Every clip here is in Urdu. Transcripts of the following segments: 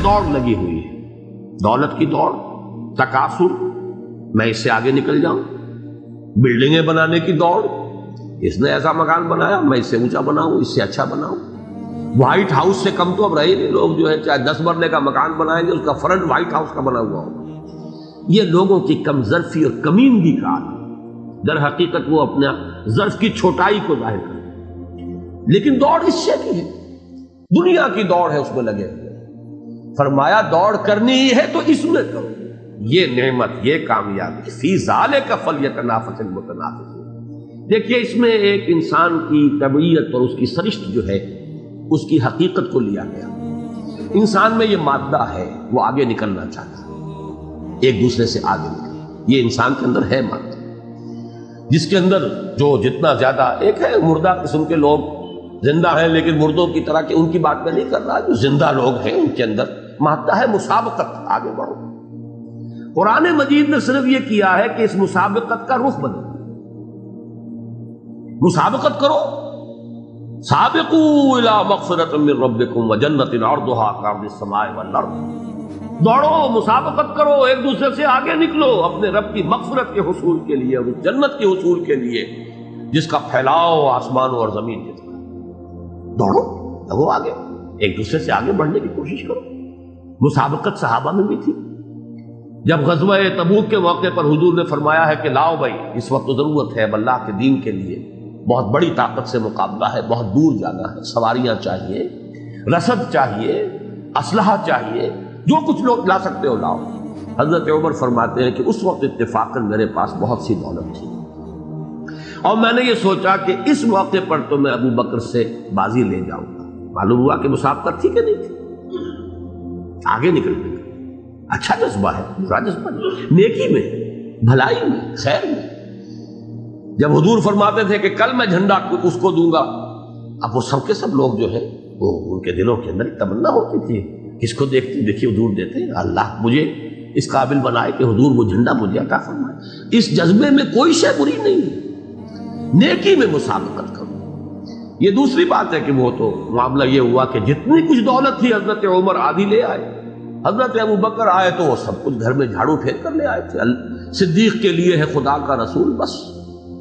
دوڑ لگی ہوئی ہے، دولت کی دوڑ، تکاثر، میں اس سے آگے نکل جاؤں، بلڈنگیں بنانے کی دوڑ، اس نے ایسا مکان بنایا میں اس سے اونچا بناؤں، اس سے اچھا بناؤں، وائٹ ہاؤس سے کم تو اب رہے نہیں، لوگ جو ہے چاہے 10 مرلے کا مکان بنائیں گے اس کا فرنٹ وائٹ ہاؤس کا بنا ہوا ہوگا۔ یہ لوگوں کی کم ظرفی اور کمینگی کا عالم، در حقیقت وہ اپنے ظرف کی چھوٹائی کو ظاہر کرتے، لیکن دوڑ اس سے کی ہے، دنیا کی دوڑ ہے، اس میں لگے ہوئے۔ فرمایا دوڑ کرنی ہی ہے تو اس میں کرو، یہ نعمت، یہ کامیابی، فی ذالک فلیتنافس المتنافسون۔ دیکھیے اس میں ایک انسان کی طبیعت اور اس کی سرشت جو ہے اس کی حقیقت کو لیا گیا۔ انسان میں یہ مادہ ہے، وہ آگے نکلنا چاہتا ہے، ایک دوسرے سے آگے نکل، یہ انسان کے اندر ہے مادہ، جس کے اندر جو جتنا زیادہ، ایک ہے مردہ قسم کے لوگ زندہ ہیں لیکن مردوں کی طرح کہ ان کی بات میں نہیں کر رہا، جو زندہ لوگ ہیں ان کے اندر مادہ ہے مسابقت، آگے بڑھو۔ قرآن مجید نے صرف یہ کیا ہے کہ اس مسابقت کا رخ بدلو، مسابقت کرو، سابقوا الی مغفرۃ من ربکم وجنۃ عرضها کعرض السماء والارض، دوڑو، مسابقت کرو، ایک دوسرے سے آگے نکلو اپنے رب کی مغفرت کے حصول کے لیے اور اس جنت کے حصول کے لیے جس کا پھیلاؤ آسمانوں اور زمین جتنا۔ دوڑو، لگو آگے، ایک دوسرے سے آگے بڑھنے کی کوشش کرو۔ مسابقت صحابہ میں بھی تھی۔ جب غزوہ تبوک کے موقع پر حضور نے فرمایا ہے کہ لاؤ بھائی اس وقت تو ضرورت ہے اب اللہ کے دین کے لیے، بہت بڑی طاقت سے مقابلہ ہے، بہت دور جانا ہے، سواریاں چاہیے، رسد چاہیے، اسلحہ چاہیے، جو کچھ لوگ لا سکتے ہو لاؤ۔ حضرت عمر فرماتے ہیں کہ اس وقت اتفاقاً میرے پاس بہت سی دولت تھی اور میں نے یہ سوچا کہ اس موقع پر تو میں ابو بکر سے بازی لے جاؤں گا۔ معلوم ہوا کہ مسابقت تھی کہ نہیں تھی، آگے نکلنے کا اچھا جذبہ ہے، برا جذبہ نہیں، نیکی میں، بھلائی میں، خیر میں۔ جب حضور فرماتے تھے کہ کل میں جھنڈا اس کو دوں گا، اب وہ سب کے سب لوگ جو ہے وہ ان کے دلوں کے اندر تمنا ہوتی تھی، کس کو دیکھتے دیکھیے حضور دیتے ہیں، اللہ مجھے اس قابل بنائے کہ حضور وہ جھنڈا مجھے عطا فرمائے۔ اس جذبے میں کوئی شے بری نہیں ہے، نیکی میں مسابقت کرو۔ یہ دوسری بات ہے کہ وہ تو معاملہ یہ ہوا کہ جتنی کچھ دولت تھی حضرت عمر آدھی لے آئے، حضرت ابو بکر آئے تو وہ سب کچھ گھر میں جھاڑو پھیر کر لے آئے تھے۔ صدیق کے لیے ہے خدا کا رسول بس،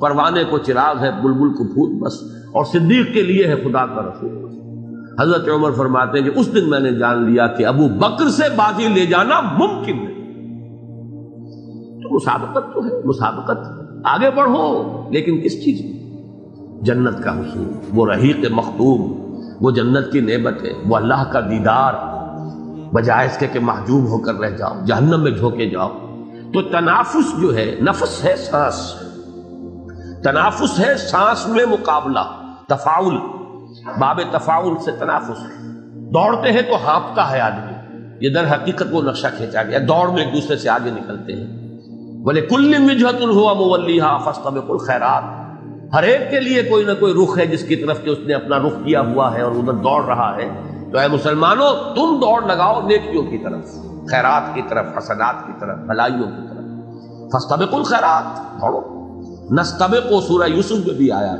پروانے کو چراغ ہے بلبل کو پھول بس، اور صدیق کے لیے ہے خدا کا رسول بس۔ حضرت عمر فرماتے ہیں کہ اس دن میں نے جان لیا کہ ابو بکر سے بازی لے جانا ممکن نہیں۔ تو مسابقت تو ہے، مسابقت، آگے بڑھو، لیکن کس چیز میں؟ جنت کا حصول، وہ رحیق مختوم، وہ جنت کی نعمت ہے، وہ اللہ کا دیدار، بجائے اس کے کہ محجوب ہو کر رہ جاؤ، جہنم میں جھونکے جاؤ۔ تو تنافس جو ہے، نفس ہے، سانس، تنافس ہے سانس میں مقابلہ، تفاعل، باب تفاعل سے تنافس ہے۔ دوڑتے ہیں تو ہانپتا ہے آدمی، یہ در حقیقت وہ نقشہ کھینچا گیا، دوڑ میں ایک دوسرے سے آگے نکلتے ہیں۔ وَلِكُلٍّ وِجْهَةٌ هُوَ مُوَلِّيهَا فَاسْتَبِقُوا الْخَيْرَاتِ، ہر ایک کے لیے کوئی نہ کوئی رخ ہے جس کی طرف کہ اس نے اپنا رخ کیا ہوا ہے اور ادھر دوڑ رہا ہے۔ تو اے مسلمانوں تم دوڑ لگاؤ نیکیوں کی طرف، خیرات کی طرف، حسنات کی طرف، بھلائیوں کی طرف۔ فاستبقوا الخیرات، دوڑو۔ نستبق سورہ یوسف میں بھی آیا،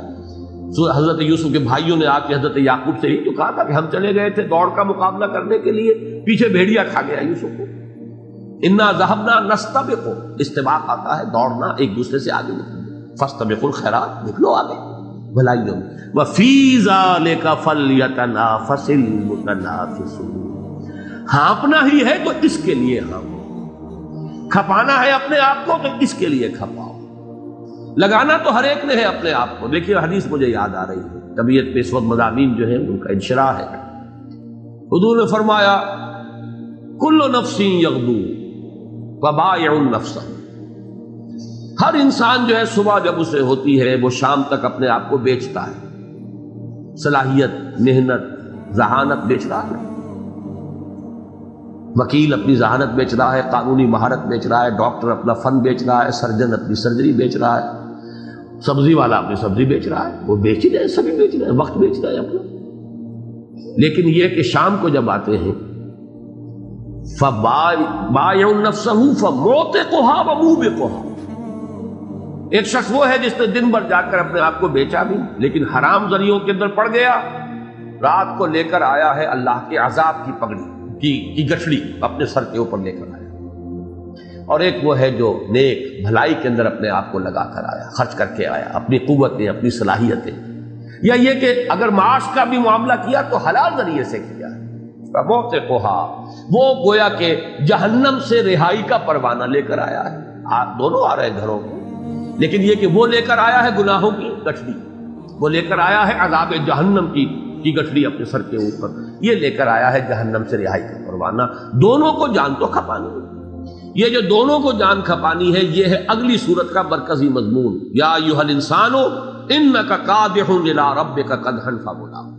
حضرت یوسف کے بھائیوں نے آ کے حضرت یعقوب سے ہی تو کہا تھا کہ ہم چلے گئے تھے دوڑ کا مقابلہ کرنے کے لیے، پیچھے بھیڑیا کھا گیا یوسف کو۔ انا ذهبنا نستبق، استباق آتا ہے دوڑنا، ایک دوسرے سے آگے نکلنا۔ فاستبقوا الخیرات، نکلو آگے بھلائیوں میں۔ وفی ذلک فلیتنافس المتنافسون، ہانپنا ہی ہے تو اس کے لیے ہانپو، کھپانا ہے اپنے آپ کو تو اس کے لیے کھپاؤ، لگانا تو ہر ایک نے ہے اپنے آپ کو۔ دیکھیے حدیث مجھے یاد آ رہی ہے، طبیعت پہ اس وقت مضامین جو ہے ان کا انشراح ہے۔ حضور نے فرمایا کل نفس یغدو وبائع النفس، ہر انسان جو ہے صبح جب اسے ہوتی ہے وہ شام تک اپنے آپ کو بیچتا ہے، صلاحیت، محنت، ذہانت بیچ رہا ہے، وکیل اپنی ذہانت بیچ رہا ہے، قانونی مہارت بیچ رہا ہے، ڈاکٹر اپنا فن بیچ رہا ہے، سرجن اپنی سرجری بیچ رہا ہے، سبزی والا اپنی سبزی بیچ رہا ہے، وہ بیچ ہی رہے، سبھی بیچ رہے ہیں، وقت بیچ رہے ہیں اپنا۔ لیکن یہ کہ شام کو جب آتے ہیں فَبَائِعُ نَفْسَهُ فَمُوتِقُهَا وَمُوبِقُهَا، ایک شخص وہ ہے جس نے دن بھر جا کر اپنے آپ کو بیچا بھی لیکن حرام ذریعوں کے اندر پڑ گیا، رات کو لے کر آیا ہے اللہ کے عذاب کی پگڑی، کی گٹھڑی اپنے سر کے اوپر لے کر آیا، اور ایک وہ ہے جو نیک بھلائی کے اندر اپنے آپ کو لگا کر آیا، خرچ کر کے آیا، اپنی قوتیں، اپنی صلاحیتیں، یا یہ کہ اگر معاش کا بھی معاملہ کیا تو حلال ذریعے سے کیا ہے۔ فَمُوْتِقُہَا، وہ گویا کہ جہنم سے رہائی کا پروانہ لے کر آیا ہے۔ دونوں آ رہے ہیں گھروں میں، لیکن یہ کہ وہ لے کر آیا ہے گناہوں کی گٹھڑی، وہ لے کر آیا ہے عذاب جہنم کی گٹھڑی اپنے سر کے اوپر، یہ لے کر آیا ہے جہنم سے رہائی کا پروانہ۔ دونوں کو جان تو کھپانی ہے۔ یہ جو دونوں کو جان کھپانی ہے، یہ ہے اگلی سورت کا مرکزی مضمون، یا ایھا الانسان انک قادح الی ربک قدحا فملاقہ۔